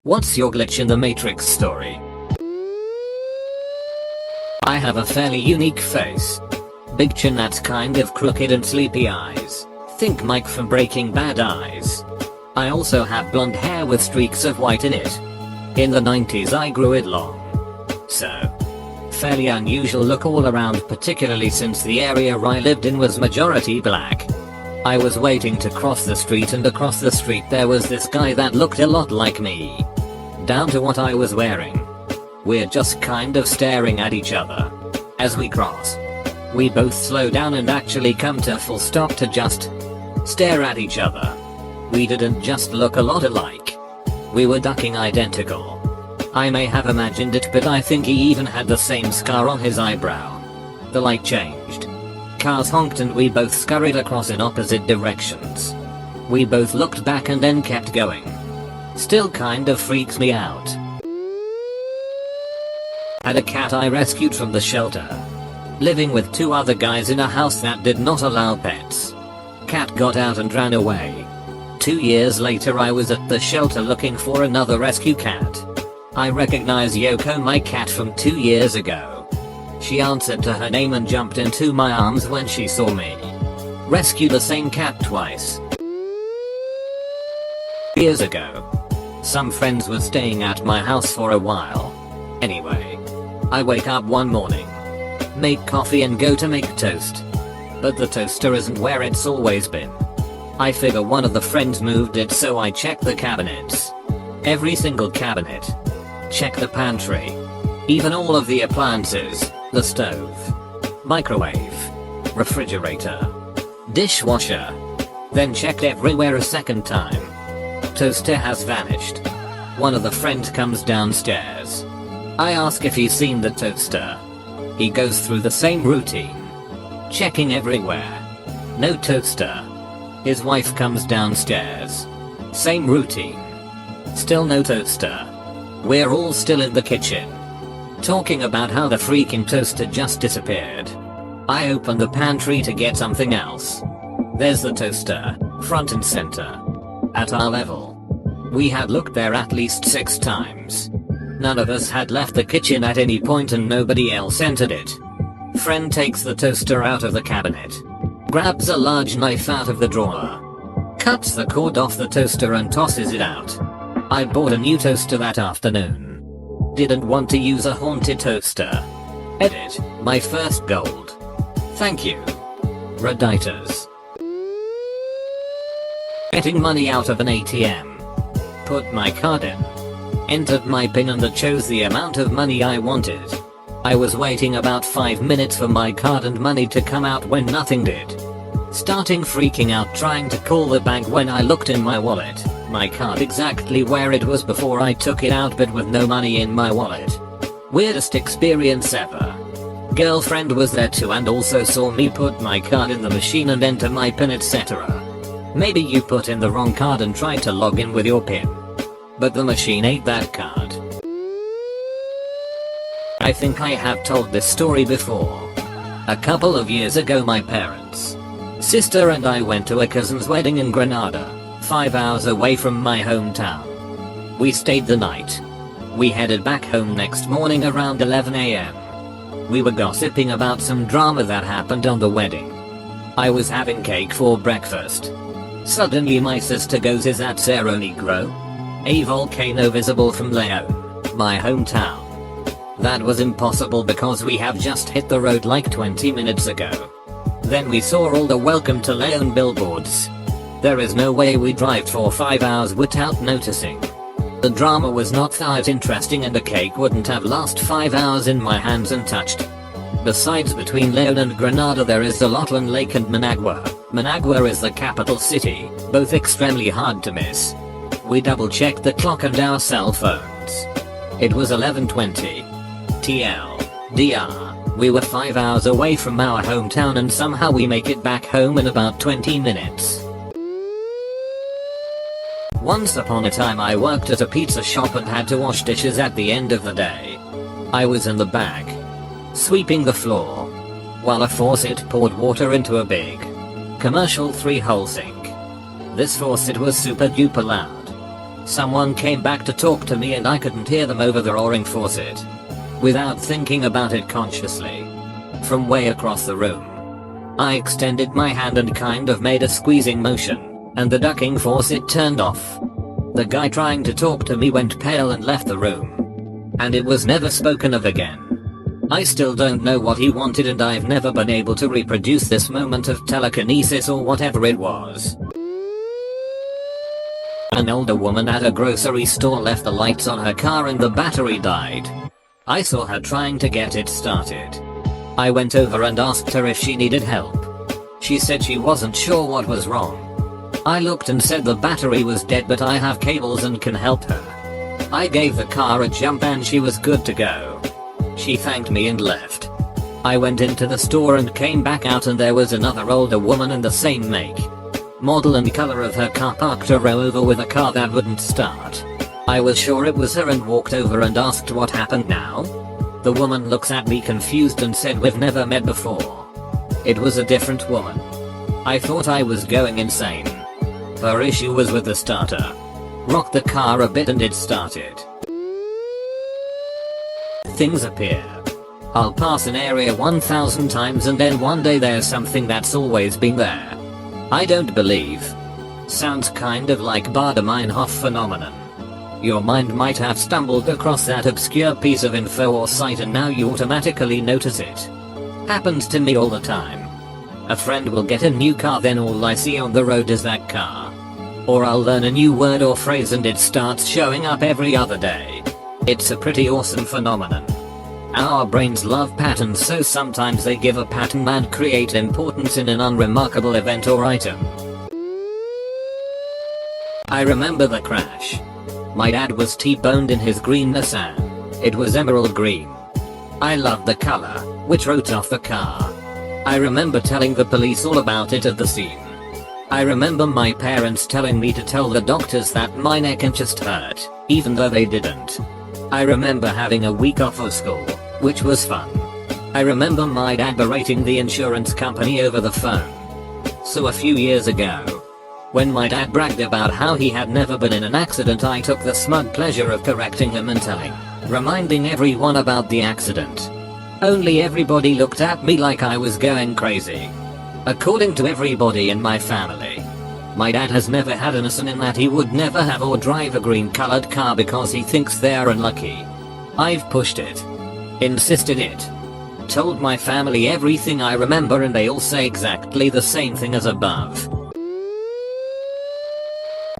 What's your glitch in the Matrix story? I have a fairly unique face. Big chin that's kind of crooked and sleepy eyes. Think Mike from Breaking Bad eyes. I also have blonde hair with streaks of white in it. In the 90s I grew it long. So, fairly unusual look all around, particularly since the area I lived in was majority black. I was waiting to cross the street, and across the street there was this guy that looked a lot like me. Down to what I was wearing. We're just kind of staring at each other. As we cross, we both slow down and actually come to a full stop to just stare at each other. We didn't just look a lot alike. We were ducking identical. I may have imagined it, but I think he even had the same scar on his eyebrow. The light changed. Cars honked and we both scurried across in opposite directions. We both looked back and then kept going. Still kind of freaks me out. Had a cat I rescued from the shelter. Living with 2 other guys in a house that did not allow pets. Cat got out and ran away. 2 years later I was at the shelter looking for another rescue cat. I recognize Yoko, my cat from 2 years ago. She answered to her name and jumped into my arms when she saw me. Rescued the same cat twice. Years ago. Some friends were staying at my house for a while. Anyway, I wake up one morning, make coffee and go to make toast. But the toaster isn't where it's always been. I figure one of the friends moved it, so I check the cabinets. Every single cabinet. Check the pantry. Even all of the appliances, the stove, microwave, refrigerator, dishwasher. Then checked everywhere a second time. Toaster has vanished. One of the friends comes downstairs. I ask if he's seen the toaster. He goes through the same routine. Checking everywhere. No toaster. His wife comes downstairs. Same routine. Still no toaster. We're all still in the kitchen, talking about how the freaking toaster just disappeared. I open the pantry to get something else. There's the toaster, front and center. At our level. We had looked there at least 6 times. None of us had left the kitchen at any point and nobody else entered it. Friend takes the toaster out of the cabinet. Grabs a large knife out of the drawer. Cuts the cord off the toaster and tosses it out. I bought a new toaster that afternoon. Didn't want to use a haunted toaster. Edit, my first gold. Thank you. Redditas. Getting money out of an ATM. Put my card in. Entered my PIN and it chose the amount of money I wanted. I was waiting about 5 minutes for my card and money to come out when nothing did. Starting freaking out trying to call the bank when I looked in my wallet. My card exactly where it was before I took it out, but with no money in my wallet. Weirdest experience ever. Girlfriend was there too and also saw me put my card in the machine and enter my PIN, etc. Maybe you put in the wrong card and tried to log in with your PIN. But the machine ate that card. I think I have told this story before. A couple of years ago my parents, sister and I went to a cousin's wedding in Granada, 5 hours away from my hometown. We stayed the night. We headed back home next morning around 11 AM. We were gossiping about some drama that happened on the wedding. I was having cake for breakfast. Suddenly my sister goes, "Is that Cerro Negro? A volcano visible from Leon, my hometown." That was impossible because we have just hit the road like 20 minutes ago. Then we saw all the "Welcome to Leon" billboards. There is no way we drive for 5 hours without noticing. The drama was not that interesting and the cake wouldn't have lasted 5 hours in my hands untouched. Besides, between Leon and Granada there is the Lotlan Lake and Managua. Managua is the capital city, both extremely hard to miss. We double checked the clock and our cell phones. It was 11:20. TLDR, we were 5 hours away from our hometown and somehow we make it back home in about 20 minutes. Once upon a time I worked at a pizza shop and had to wash dishes at the end of the day. I was in the back, sweeping the floor, while a faucet poured water into a big, commercial 3-hole sink. This faucet was super duper loud. Someone came back to talk to me and I couldn't hear them over the roaring faucet. Without thinking about it consciously, from way across the room, I extended my hand and kind of made a squeezing motion, and the ducking faucet turned off. The guy trying to talk to me went pale and left the room. And it was never spoken of again. I still don't know what he wanted, and I've never been able to reproduce this moment of telekinesis or whatever it was. An older woman at a grocery store left the lights on her car and the battery died. I saw her trying to get it started. I went over and asked her if she needed help. She said she wasn't sure what was wrong. I looked and said the battery was dead, but I have cables and can help her. I gave the car a jump and she was good to go. She thanked me and left. I went into the store and came back out, and there was another older woman in the same make, model and color of her car parked a row over with a car that wouldn't start. I was sure it was her and walked over and asked what happened now. The woman looks at me confused and said, "We've never met before." It was a different woman. I thought I was going insane. Her issue was with the starter. Rocked the car a bit and it started. Things appear. I'll pass an area 1,000 times and then one day there's something that's always been there. I don't believe. Sounds kind of like Baader-Meinhof phenomenon. Your mind might have stumbled across that obscure piece of info or site and now you automatically notice it. Happens to me all the time. A friend will get a new car, then all I see on the road is that car. Or I'll learn a new word or phrase and it starts showing up every other day. It's a pretty awesome phenomenon. Our brains love patterns, so sometimes they give a pattern and create importance in an unremarkable event or item. I remember the crash. My dad was T-boned in his green Nissan. It was emerald green. I loved the color, which wrote off the car. I remember telling the police all about it at the scene. I remember my parents telling me to tell the doctors that my neck and chest hurt, even though they didn't. I remember having a week off of school, which was fun. I remember my dad berating the insurance company over the phone. So a few years ago, when my dad bragged about how he had never been in an accident, I took the smug pleasure of correcting him and reminding everyone about the accident. Only everybody looked at me like I was going crazy. According to everybody in my family, my dad has never had an accident, in that he would never have or drive a green colored car because he thinks they're unlucky. I've pushed it, insisted it, told my family everything I remember, and they all say exactly the same thing as above.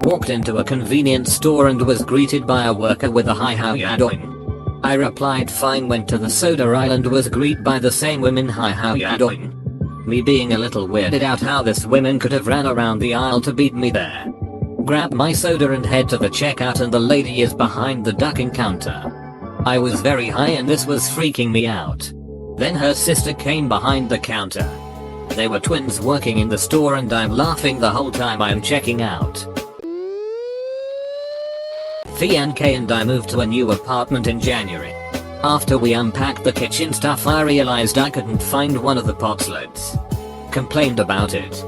Walked into a convenience store and was greeted by a worker with a "Hi, how ya doing?" I replied fine, went to the soda aisle and was greeted by the same women, "Hi, how ya doing?" Me being a little weirded out how this woman could have ran around the aisle to beat me there. Grab my soda and head to the checkout, and the lady is behind the ducking counter. I was very high and this was freaking me out. Then her sister came behind the counter. They were twins working in the store and I'm laughing the whole time I'm checking out. Fiancé and I moved to a new apartment in January. After we unpacked the kitchen stuff, I realized I couldn't find one of the pot lids. Complained about it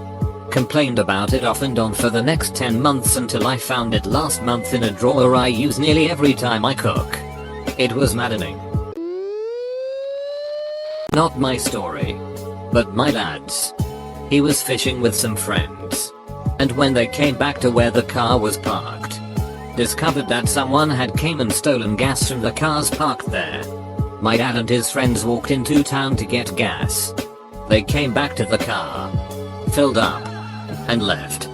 off and on for the next 10 months until I found it last month in a drawer I use nearly every time I cook. It was maddening. Not my story, but my dad's. He was fishing with some friends, and when they came back to where the car was parked, discovered that someone had came and stolen gas from the cars parked there. My dad and his friends walked into town to get gas. They came back to the car, filled up, and left.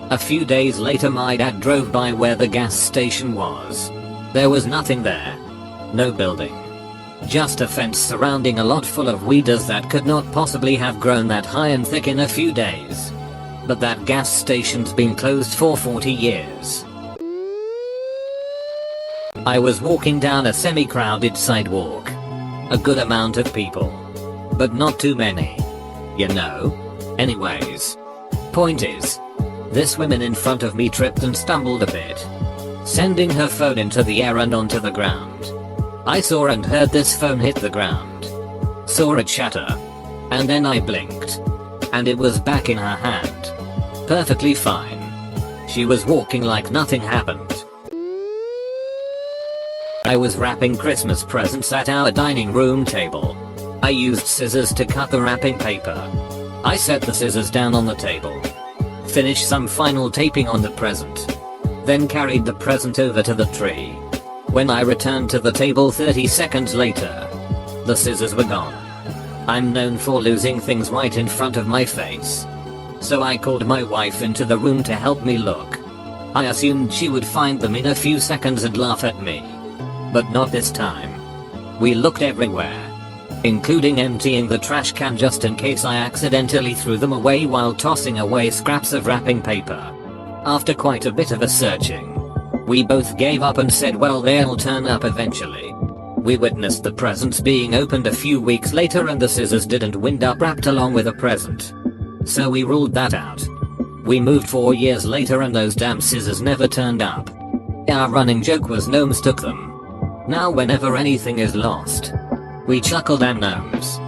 A few days later my dad drove by where the gas station was. There was nothing there. No building. Just a fence surrounding a lot full of weeders that could not possibly have grown that high and thick in a few days. But that gas station's been closed for 40 years. I was walking down a semi-crowded sidewalk. A good amount of people, but not too many. You know? Anyways. Point is, this woman in front of me tripped and stumbled a bit, sending her phone into the air and onto the ground. I saw and heard this phone hit the ground. Saw it shatter. And then I blinked. And it was back in her hand. Perfectly fine. She was walking like nothing happened. I was wrapping Christmas presents at our dining room table. I used scissors to cut the wrapping paper. I set the scissors down on the table. Finished some final taping on the present. Then carried the present over to the tree. When I returned to the table 30 seconds later, the scissors were gone. I'm known for losing things right in front of my face. So I called my wife into the room to help me look. I assumed she would find them in a few seconds and laugh at me. But not this time. We looked everywhere, including emptying the trash can just in case I accidentally threw them away while tossing away scraps of wrapping paper. After quite a bit of a searching, we both gave up and said, well, they'll turn up eventually. We witnessed the presents being opened a few weeks later and the scissors didn't wind up wrapped along with a present. So we ruled that out. We moved 4 years later and those damn scissors never turned up. Our running joke was gnomes took them. Now whenever anything is lost, we chuckle, damn gnomes.